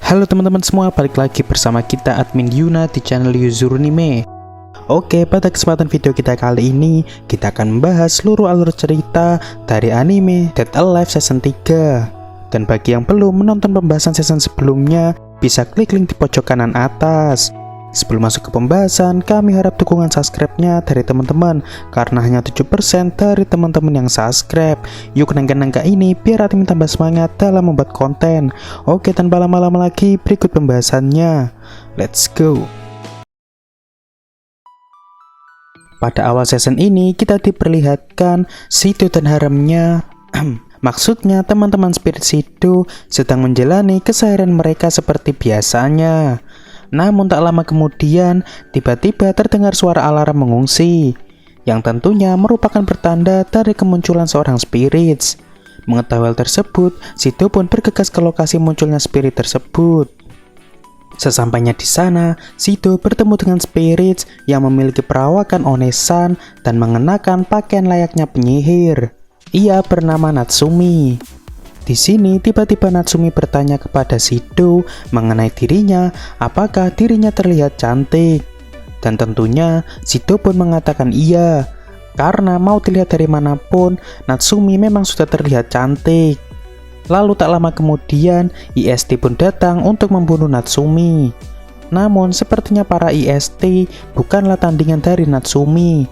Halo teman-teman semua, balik lagi bersama kita admin Yuna di channel Yuzurunime. Oke, pada kesempatan video kita kali ini, kita akan membahas seluruh alur cerita dari anime Dead Alive Season 3. Dan bagi yang belum menonton pembahasan season sebelumnya, bisa klik link di pojok kanan atas. Sebelum masuk ke pembahasan, kami harap dukungan subscribe-nya dari teman-teman, karena hanya 7% dari teman-teman yang subscribe. Yuk kenangkan angka ini biar admin tambah semangat dalam membuat konten. Oke, tanpa lama-lama lagi, berikut pembahasannya. Let's go. Pada awal season ini, kita diperlihatkan Shido dan haremnya. Maksudnya teman-teman spirit Shido sedang menjalani keseharian mereka seperti biasanya. Namun tak lama kemudian, tiba-tiba terdengar suara alarm mengungsi, yang tentunya merupakan pertanda dari kemunculan seorang spirits. Mengetahui hal tersebut, Shido pun bergegas ke lokasi munculnya spirit tersebut. Sesampainya di sana, Shido bertemu dengan spirits yang memiliki perawakan onesan dan mengenakan pakaian layaknya penyihir. Ia bernama Natsumi. Di sini tiba-tiba Natsumi bertanya kepada Shido mengenai dirinya, apakah dirinya terlihat cantik. Dan tentunya Shido pun mengatakan iya, karena mau dilihat dari manapun, Natsumi memang sudah terlihat cantik. Lalu tak lama kemudian, IST pun datang untuk membunuh Natsumi. Namun sepertinya para IST bukanlah tandingan dari Natsumi,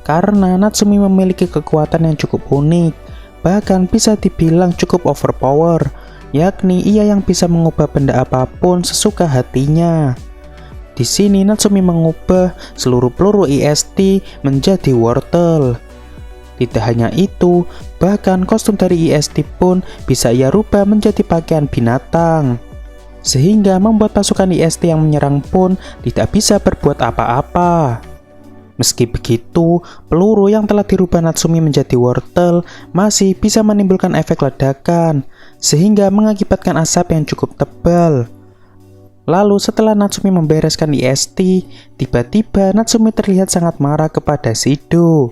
karena Natsumi memiliki kekuatan yang cukup unik. Bahkan bisa dibilang cukup overpower, yakni ia yang bisa mengubah benda apapun sesuka hatinya. Di sini Natsumi mengubah seluruh peluru IST menjadi wortel. Tidak hanya itu, bahkan kostum dari IST pun bisa ia rubah menjadi pakaian binatang. Sehingga membuat pasukan IST yang menyerang pun tidak bisa berbuat apa-apa. Meski begitu, peluru yang telah dirubah Natsumi menjadi wortel masih bisa menimbulkan efek ledakan, sehingga mengakibatkan asap yang cukup tebal. Lalu setelah Natsumi membereskan IST, tiba-tiba Natsumi terlihat sangat marah kepada Shido.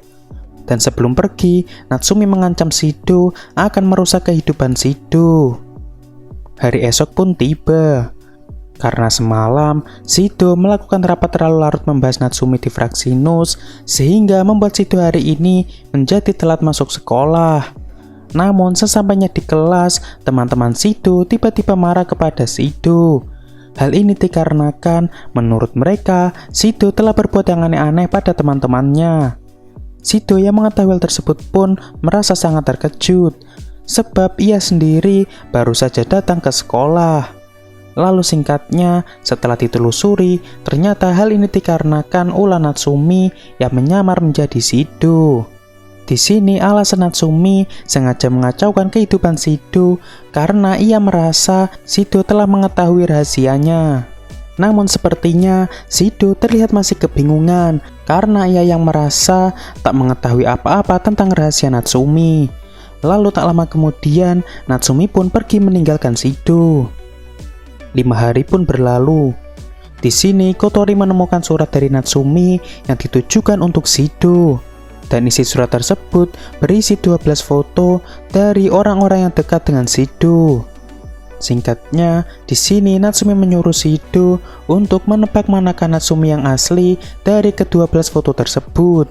Dan sebelum pergi, Natsumi mengancam Shido akan merusak kehidupan Shido. Hari esok pun tiba. Karena semalam, Shido melakukan rapat terlalu larut membahas Natsumi di fraksi NUS, sehingga membuat Shido hari ini menjadi telat masuk sekolah. Namun sesampainya di kelas, teman-teman Shido tiba-tiba marah kepada Shido. Hal ini dikarenakan menurut mereka, Shido telah berbuat yang aneh-aneh pada teman-temannya. Shido yang mengetahui hal tersebut pun merasa sangat terkejut, sebab ia sendiri baru saja datang ke sekolah. Lalu singkatnya, setelah ditelusuri, ternyata hal ini dikarenakan ulah Natsumi yang menyamar menjadi Shido. Di sini alasan Natsumi sengaja mengacaukan kehidupan Shido karena ia merasa Shido telah mengetahui rahasianya. Namun sepertinya Shido terlihat masih kebingungan karena ia yang merasa tak mengetahui apa-apa tentang rahasia Natsumi. Lalu tak lama kemudian, Natsumi pun pergi meninggalkan Shido. 5 hari pun berlalu. Di sini Kotori menemukan surat dari Natsumi yang ditujukan untuk Shido. Dan isi surat tersebut berisi 12 foto dari orang-orang yang dekat dengan Shido. Singkatnya, di sini Natsumi menyuruh Shido untuk menebak manakah Natsumi yang asli dari ke-12 foto tersebut.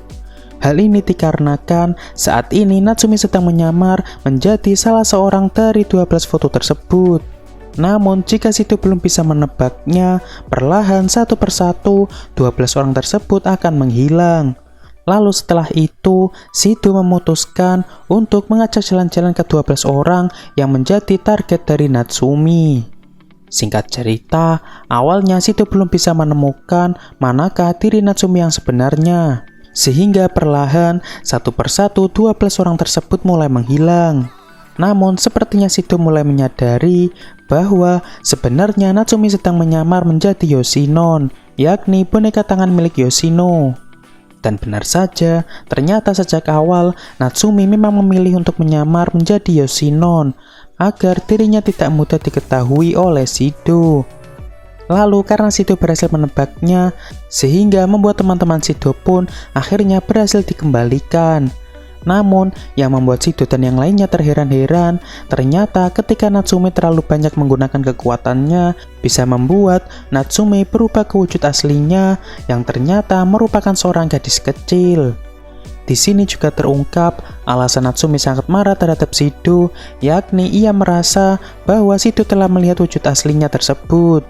Hal ini dikarenakan saat ini Natsumi sedang menyamar menjadi salah seorang dari 12 foto tersebut. Namun jika Shido belum bisa menebaknya, perlahan satu persatu 12 orang tersebut akan menghilang. Lalu setelah itu, Shido memutuskan untuk mengajak jalan-jalan ke 12 orang yang menjadi target dari Natsumi. Singkat cerita, awalnya Shido belum bisa menemukan manakah diri Natsumi yang sebenarnya. Sehingga perlahan satu persatu 12 orang tersebut mulai menghilang. Namun sepertinya Shido mulai menyadari bahwa sebenarnya Natsumi sedang menyamar menjadi Yoshinon, yakni boneka tangan milik Yoshino. Dan benar saja, ternyata sejak awal Natsumi memang memilih untuk menyamar menjadi Yoshinon agar dirinya tidak mudah diketahui oleh Shido. Lalu karena Shido berhasil menebaknya, sehingga membuat teman-teman Shido pun akhirnya berhasil dikembalikan. Namun, yang membuat Shido dan yang lainnya terheran-heran, ternyata ketika Natsume terlalu banyak menggunakan kekuatannya, bisa membuat Natsume berubah ke wujud aslinya, yang ternyata merupakan seorang gadis kecil. Di sini juga terungkap alasan Natsume sangat marah terhadap Shido, yakni ia merasa bahwa Shido telah melihat wujud aslinya tersebut.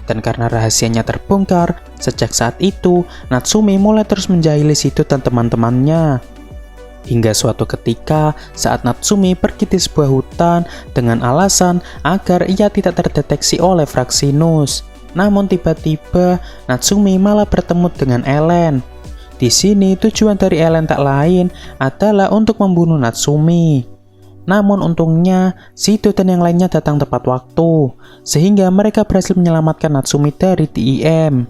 Dan karena rahasianya terbongkar, sejak saat itu Natsume mulai terus menjahili Shido dan teman-temannya. Hingga suatu ketika saat Natsume pergi di sebuah hutan dengan alasan agar ia tidak terdeteksi oleh Fraxinus. Namun tiba-tiba Natsume malah bertemu dengan Ellen. Di sini tujuan dari Ellen tak lain adalah untuk membunuh Natsume. Namun untungnya Shido dan yang lainnya datang tepat waktu, sehingga mereka berhasil menyelamatkan Natsume dari TIM.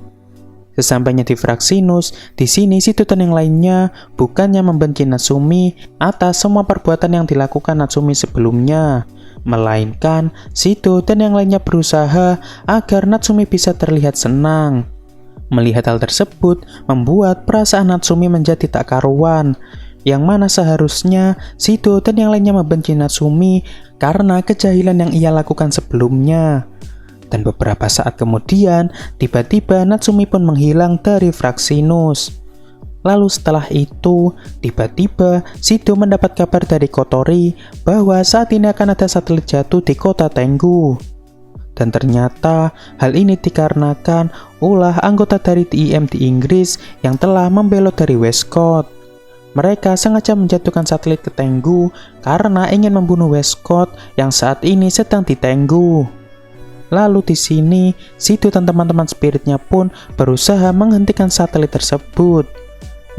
Sesampainya di Fraxinus, di sini Shido dan yang lainnya bukannya membenci Natsume atas semua perbuatan yang dilakukan Natsume sebelumnya, melainkan Shido dan yang lainnya berusaha agar Natsume bisa terlihat senang. Melihat hal tersebut membuat perasaan Natsume menjadi tak karuan, yang mana seharusnya Shido dan yang lainnya membenci Natsume karena kejahilan yang ia lakukan sebelumnya. Dan beberapa saat kemudian, tiba-tiba Natsume pun menghilang dari Fraxinus. Lalu setelah itu, tiba-tiba Shido mendapat kabar dari Kotori bahwa saat ini akan ada satelit jatuh di kota Tengu. Dan ternyata hal ini dikarenakan ulah anggota dari TIM di Inggris yang telah membelot dari Westcott. Mereka sengaja menjatuhkan satelit ke Tengu karena ingin membunuh Westcott yang saat ini sedang di Tengu. Lalu di sini, Shido dan teman-teman spiritnya pun berusaha menghentikan satelit tersebut.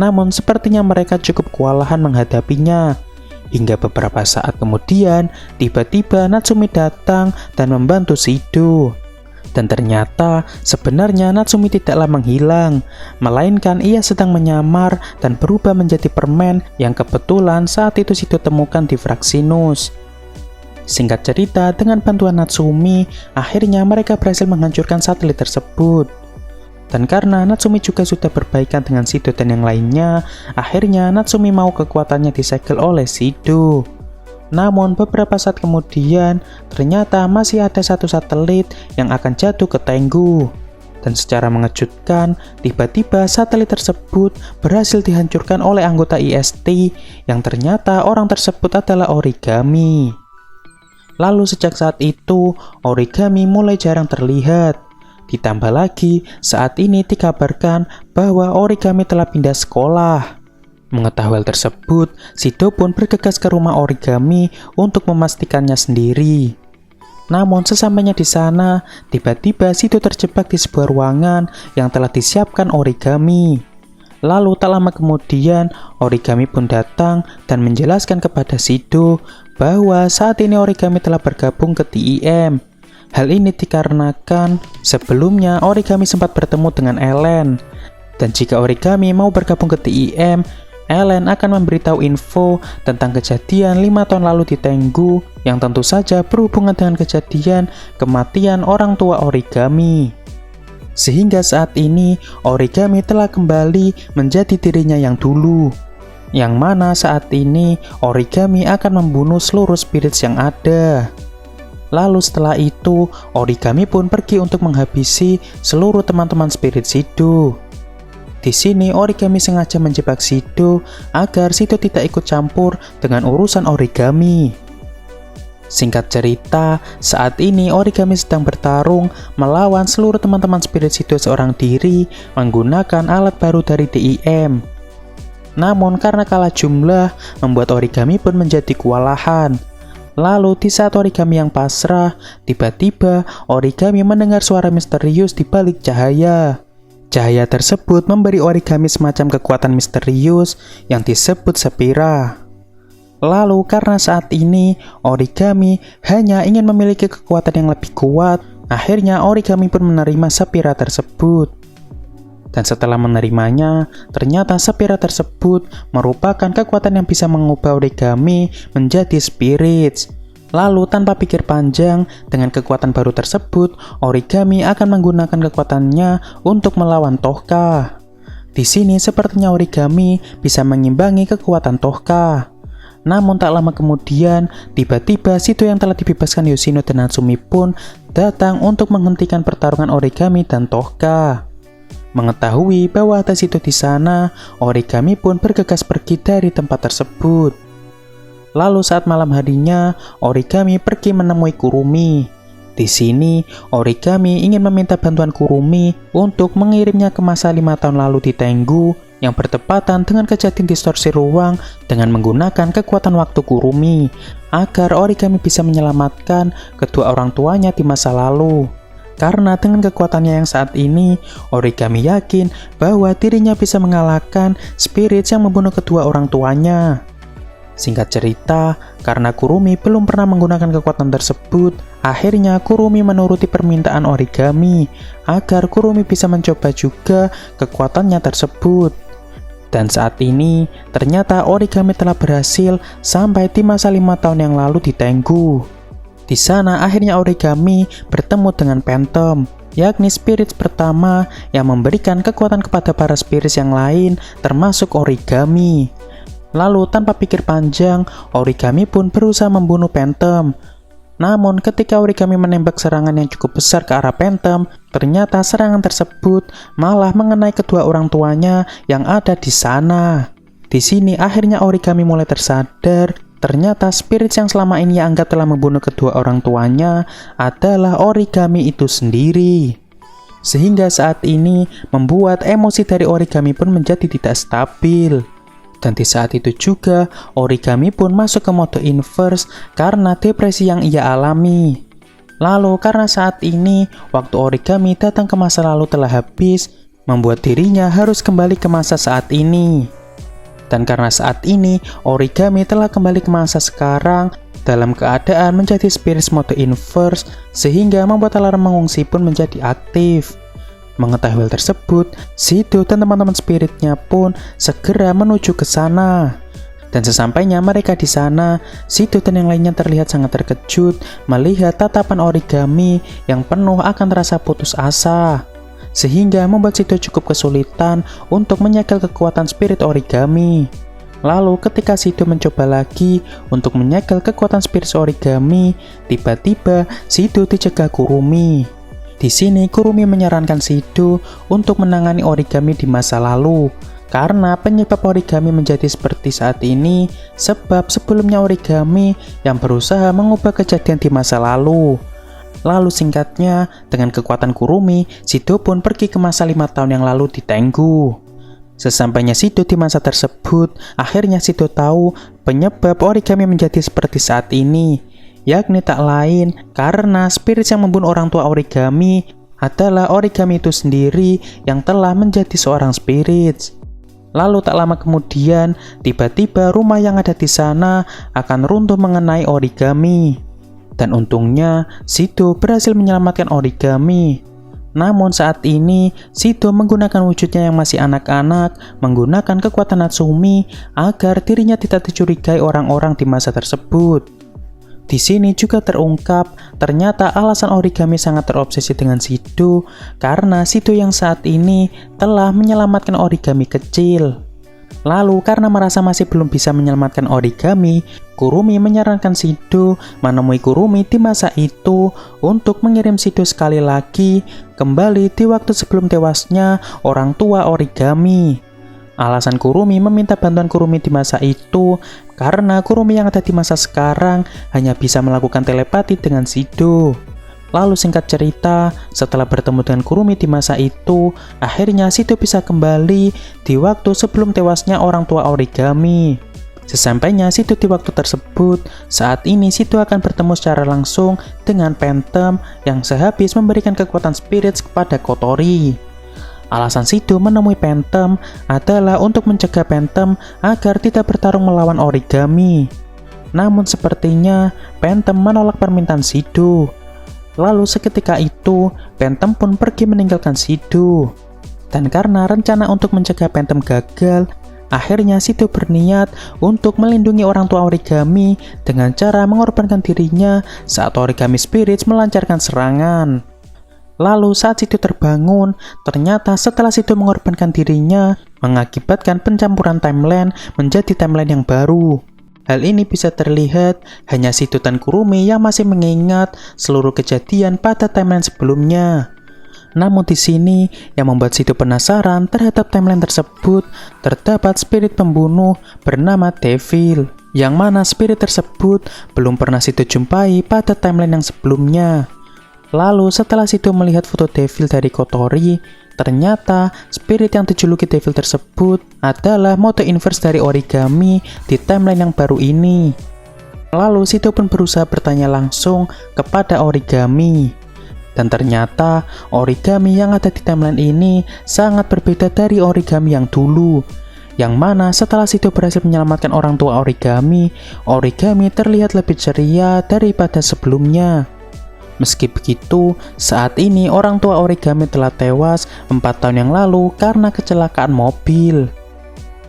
Namun sepertinya mereka cukup kewalahan menghadapinya. Hingga beberapa saat kemudian, tiba-tiba Natsume datang dan membantu Shido. Dan ternyata sebenarnya Natsume tidaklah menghilang, melainkan ia sedang menyamar dan berubah menjadi permen yang kebetulan saat itu Shido temukan di Fraxinus. Singkat cerita, dengan bantuan Natsume, akhirnya mereka berhasil menghancurkan satelit tersebut. Dan karena Natsume juga sudah berbaikan dengan Shido dan yang lainnya, akhirnya Natsume mau kekuatannya disegel oleh Shido. Namun beberapa saat kemudian, ternyata masih ada satu satelit yang akan jatuh ke Tengu. Dan secara mengejutkan, tiba-tiba satelit tersebut berhasil dihancurkan oleh anggota IST, yang ternyata orang tersebut adalah Origami. Lalu sejak saat itu, Origami mulai jarang terlihat. Ditambah lagi, saat ini dikabarkan bahwa Origami telah pindah sekolah. Mengetahui hal tersebut, Shido pun bergegas ke rumah Origami untuk memastikannya sendiri. Namun sesampainya di sana, tiba-tiba Shido terjebak di sebuah ruangan yang telah disiapkan Origami. Lalu tak lama kemudian, Origami pun datang dan menjelaskan kepada Shido bahwa saat ini Origami telah bergabung ke TIM. Hal ini dikarenakan sebelumnya Origami sempat bertemu dengan Ellen. Dan jika Origami mau bergabung ke TIM, Ellen akan memberitahu info tentang kejadian 5 tahun lalu di Tengu yang tentu saja berhubungan dengan kejadian kematian orang tua Origami. Sehingga saat ini Origami telah kembali menjadi dirinya yang dulu, yang mana saat ini Origami akan membunuh seluruh spirits yang ada. Lalu setelah itu, Origami pun pergi untuk menghabisi seluruh teman-teman spirit Shido. Di sini Origami sengaja menjebak Shido agar Shido tidak ikut campur dengan urusan Origami. Singkat cerita, saat ini Origami sedang bertarung melawan seluruh teman-teman spirit Shido seorang diri menggunakan alat baru dari TIM. Namun karena kalah jumlah, membuat Origami pun menjadi kewalahan. Lalu di saat Origami yang pasrah, tiba-tiba Origami mendengar suara misterius di balik cahaya. Cahaya tersebut memberi Origami semacam kekuatan misterius yang disebut Sepira. Lalu karena saat ini Origami hanya ingin memiliki kekuatan yang lebih kuat, akhirnya Origami pun menerima Sepira tersebut. Dan setelah menerimanya, ternyata Sepira tersebut merupakan kekuatan yang bisa mengubah Origami menjadi spirits. Lalu tanpa pikir panjang, dengan kekuatan baru tersebut, Origami akan menggunakan kekuatannya untuk melawan Tohka. Di sini sepertinya origami bisa mengimbangi kekuatan Tohka. Namun tak lama kemudian, tiba-tiba Shito yang telah dibebaskan Yoshino dan Natsumi pun datang untuk menghentikan pertarungan origami dan Tohka. Mengetahui bahwa ada Shito di sana, origami pun bergegas pergi dari tempat tersebut. Lalu saat malam harinya, origami pergi menemui Kurumi. Di sini, origami ingin meminta bantuan Kurumi untuk mengirimnya ke masa 5 tahun lalu di Tengu yang bertepatan dengan kejadian distorsi ruang dengan menggunakan kekuatan waktu Kurumi agar origami bisa menyelamatkan kedua orang tuanya di masa lalu. Karena dengan kekuatannya yang saat ini, origami yakin bahwa dirinya bisa mengalahkan spirit yang membunuh kedua orang tuanya. Singkat cerita, karena Kurumi belum pernah menggunakan kekuatan tersebut, akhirnya Kurumi menuruti permintaan origami agar Kurumi bisa mencoba juga kekuatannya tersebut. Dan saat ini, ternyata origami telah berhasil sampai di masa 5 tahun yang lalu di Tengu. Di sana akhirnya origami bertemu dengan Phantom, yakni spirit pertama yang memberikan kekuatan kepada para spirit yang lain termasuk origami. Lalu tanpa pikir panjang, origami pun berusaha membunuh Phantom. Namun ketika origami menembak serangan yang cukup besar ke arah Phantom, ternyata serangan tersebut malah mengenai kedua orang tuanya yang ada di sana. Di sini akhirnya origami mulai tersadar, ternyata spirit yang selama ini anggap telah membunuh kedua orang tuanya adalah origami itu sendiri. Sehingga saat ini membuat emosi dari origami pun menjadi tidak stabil. Dan di saat itu juga, origami pun masuk ke mode inverse karena depresi yang ia alami. Lalu karena saat ini, waktu origami datang ke masa lalu telah habis, membuat dirinya harus kembali ke masa saat ini. Dan karena saat ini, origami telah kembali ke masa sekarang dalam keadaan menjadi spirit mode inverse, sehingga membuat alarm mengungsi pun menjadi aktif. Mengetahui hal tersebut, Shito dan teman-teman spiritnya pun segera menuju ke sana. Dan sesampainya mereka di sana, Shito dan yang lainnya terlihat sangat terkejut melihat tatapan origami yang penuh akan rasa putus asa. Sehingga membuat Shito cukup kesulitan untuk menyegel kekuatan spirit origami. Lalu ketika Shito mencoba lagi untuk menyegel kekuatan spirit origami, tiba-tiba Shito dicegah Kurumi. Di sini Kurumi menyarankan Shito untuk menangani origami di masa lalu, karena penyebab origami menjadi seperti saat ini sebab sebelumnya origami yang berusaha mengubah kejadian di masa lalu. Lalu singkatnya, dengan kekuatan Kurumi, Shito pun pergi ke masa 5 tahun yang lalu di Tengu. Sesampainya Shito di masa tersebut, akhirnya Shito tahu penyebab origami menjadi seperti saat ini, yakni tak lain karena spirit yang membunuh orang tua origami adalah origami itu sendiri yang telah menjadi seorang spirit. Lalu tak lama kemudian, tiba-tiba rumah yang ada di sana akan runtuh mengenai origami. Dan untungnya, Shito berhasil menyelamatkan origami. Namun saat ini, Shito menggunakan wujudnya yang masih anak-anak, menggunakan kekuatan Natsumi agar dirinya tidak dicurigai orang-orang di masa tersebut. Di sini juga terungkap, ternyata alasan origami sangat terobsesi dengan Shito karena Shito yang saat ini telah menyelamatkan origami kecil. Lalu karena merasa masih belum bisa menyelamatkan origami, Kurumi menyarankan Shito menemui Kurumi di masa itu untuk mengirim Shito sekali lagi kembali di waktu sebelum tewasnya orang tua origami. Alasan Kurumi meminta bantuan Kurumi di masa itu karena Kurumi yang ada di masa sekarang hanya bisa melakukan telepati dengan Shito. Lalu singkat cerita, setelah bertemu dengan Kurumi di masa itu, akhirnya Shito bisa kembali di waktu sebelum tewasnya orang tua origami. Sesampainya Shito di waktu tersebut, saat ini Shito akan bertemu secara langsung dengan Phantom yang sehabis memberikan kekuatan spirit kepada Kotori. Alasan Shito menemui Phantom adalah untuk mencegah Phantom agar tidak bertarung melawan origami. Namun sepertinya Phantom menolak permintaan Shito. Lalu seketika itu, Phantom pun pergi meninggalkan Shito. Dan karena rencana untuk mencegah Phantom gagal, akhirnya Shito berniat untuk melindungi orang tua origami dengan cara mengorbankan dirinya saat origami spirits melancarkan serangan. Lalu saat Shido terbangun, ternyata setelah Shido mengorbankan dirinya, mengakibatkan pencampuran timeline menjadi timeline yang baru. Hal ini bisa terlihat hanya Shido dan Kurumi yang masih mengingat seluruh kejadian pada timeline sebelumnya. Namun di sini yang membuat Shido penasaran terhadap timeline tersebut, terdapat spirit pembunuh bernama Devil, yang mana spirit tersebut belum pernah Shido jumpai pada timeline yang sebelumnya. Lalu setelah Shido melihat foto Devil dari Kotori, ternyata spirit yang dijuluki Devil tersebut adalah moto inverse dari Origami di timeline yang baru ini. Lalu Shido pun berusaha bertanya langsung kepada Origami. Dan ternyata Origami yang ada di timeline ini sangat berbeda dari Origami yang dulu. Yang mana setelah Shido berhasil menyelamatkan orang tua Origami, Origami terlihat lebih ceria daripada sebelumnya. Meski begitu, saat ini orang tua Origami telah tewas 4 tahun yang lalu karena kecelakaan mobil.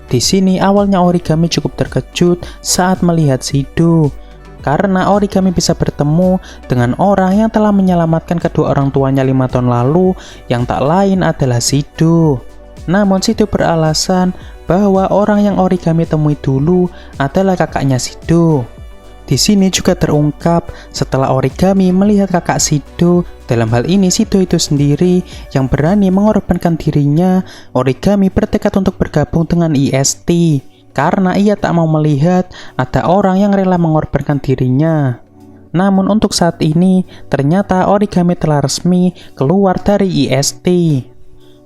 Di sini awalnya Origami cukup terkejut saat melihat Shido, karena Origami bisa bertemu dengan orang yang telah menyelamatkan kedua orang tuanya 5 tahun lalu, yang tak lain adalah Shido. Namun Shido beralasan bahwa orang yang Origami temui dulu adalah kakaknya Shido. Di sini juga terungkap setelah Origami melihat kakak Shido, dalam hal ini Shido itu sendiri yang berani mengorbankan dirinya, Origami bertekad untuk bergabung dengan IST karena ia tak mau melihat ada orang yang rela mengorbankan dirinya. Namun untuk saat ini ternyata Origami telah resmi keluar dari IST.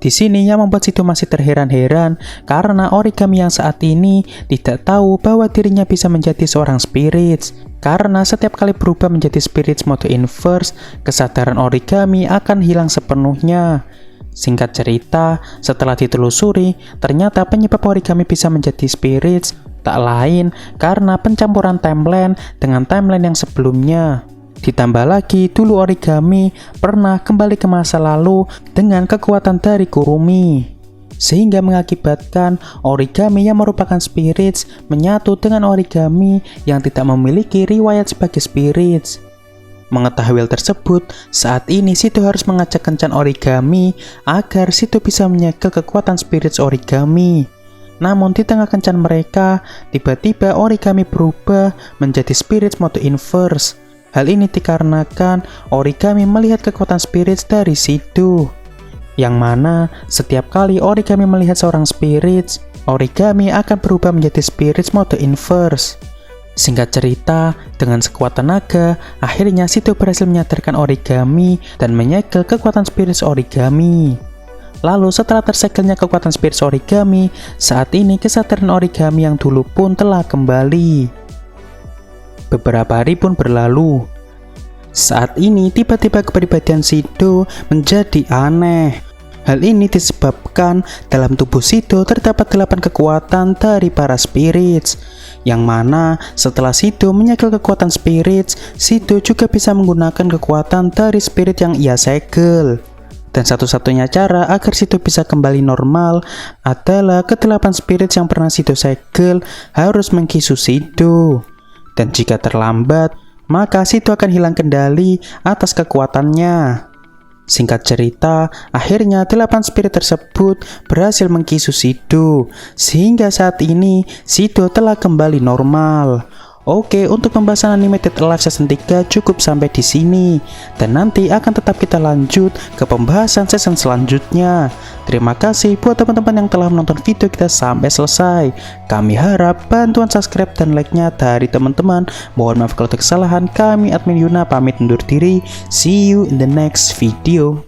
Di sini yang membuat Shido masih terheran-heran karena Origami yang saat ini tidak tahu bahwa dirinya bisa menjadi seorang spirits. Karena setiap kali berubah menjadi spirits mode inverse, kesadaran Origami akan hilang sepenuhnya. Singkat cerita, setelah ditelusuri, ternyata penyebab Origami bisa menjadi spirits tak lain karena pencampuran timeline dengan timeline yang sebelumnya. Ditambah lagi, dulu Origami pernah kembali ke masa lalu dengan kekuatan dari Kurumi, sehingga mengakibatkan Origami yang merupakan spirits menyatu dengan Origami yang tidak memiliki riwayat sebagai spirits. Mengetahui hal tersebut, saat ini Shido harus mengajak kencan Origami agar Shido bisa menyegel kekuatan spirits Origami. Namun di tengah kencan mereka, tiba-tiba Origami berubah menjadi spirits mode inverse. Hal ini dikarenakan Origami melihat kekuatan spirits dari Shido, yang mana setiap kali Origami melihat seorang spirits, Origami akan berubah menjadi spirits mode inverse. Singkat cerita, dengan sekuat tenaga, akhirnya Shido berhasil menyadarkan Origami dan menyegel kekuatan spirits Origami. Lalu setelah tersegelnya kekuatan spirits Origami, saat ini kesadaran Origami yang dulu pun telah kembali. Beberapa hari pun berlalu. Saat ini tiba-tiba kepribadian Shido menjadi aneh. Hal ini disebabkan dalam tubuh Shido terdapat 8 kekuatan dari para spirits, yang mana setelah Shido menyegel kekuatan spirits, Shido juga bisa menggunakan kekuatan dari spirit yang ia segel. Dan satu-satunya cara agar Shido bisa kembali normal adalah ke-8 spirits yang pernah Shido segel harus mengkisu Shido. Dan jika terlambat, maka Shido akan hilang kendali atas kekuatannya. Singkat cerita, akhirnya 8 spirit tersebut berhasil mengkisu Shido, sehingga saat ini Shido telah kembali normal. Oke, untuk pembahasan Animated Alive Season 3 cukup sampai di sini, dan nanti akan tetap kita lanjut ke pembahasan season selanjutnya. Terima kasih buat teman-teman yang telah menonton video kita sampai selesai. Kami harap bantuan subscribe dan like-nya dari teman-teman. Mohon maaf kalau ada kesalahan. Kami admin Yuna pamit undur diri. See you in the next video.